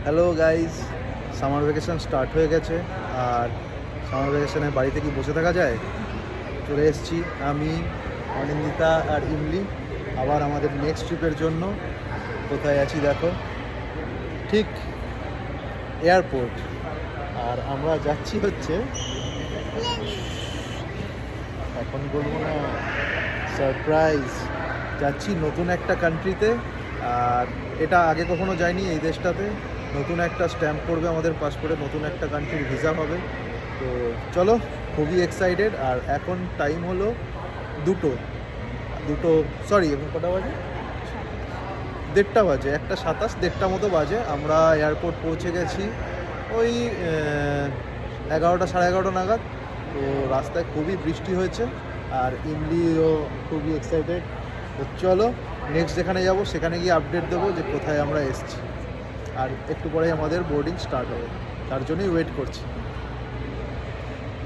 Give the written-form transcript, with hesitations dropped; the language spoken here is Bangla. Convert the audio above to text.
Hello guys, summer vacation start হয়ে গেছে। আর সামার ভ্যাকেশনে বাড়িতে কি বসে থাকা যায়? চলে এসেছি আমি, অনিন্দিতা আর ইমলি আবার আমাদের নেক্সট ট্রিপের জন্য। কোথায় আছি দেখো, ঠিক এয়ারপোর্ট। আর আমরা যাচ্ছি হচ্ছে, এখন বলবো না, সারপ্রাইজ, যাচ্ছি নতুন একটা কান্ট্রিতে। আর এটা আগে কখনো যাইনি এই দেশটাতে। নতুন একটা স্ট্যাম্প পড়বে আমাদের পাসপোর্টে, নতুন একটা কান্ট্রির ভিসা হবে। তো চলো, খুবই এক্সাইটেড। আর এখন টাইম হলো দুটো দুটো সরি, এখন কটা বাজে? 1:30 বাজে, 1:27, 1:30 মতো বাজে। আমরা এয়ারপোর্ট পৌঁছে গেছি ওই 11টা, 11:30 নাগাদ। তো রাস্তায় খুবই বৃষ্টি হয়েছে, আর ইমলিও খুবই এক্সাইটেড। তো চলো, নেক্সট যেখানে যাব সেখানে গিয়ে আপডেট দেবো যে কোথায় আমরা এসেছি। আর একটু পরেই আমাদের বোর্ডিং স্টার্ট হবে, তার জন্যই ওয়েট করছি।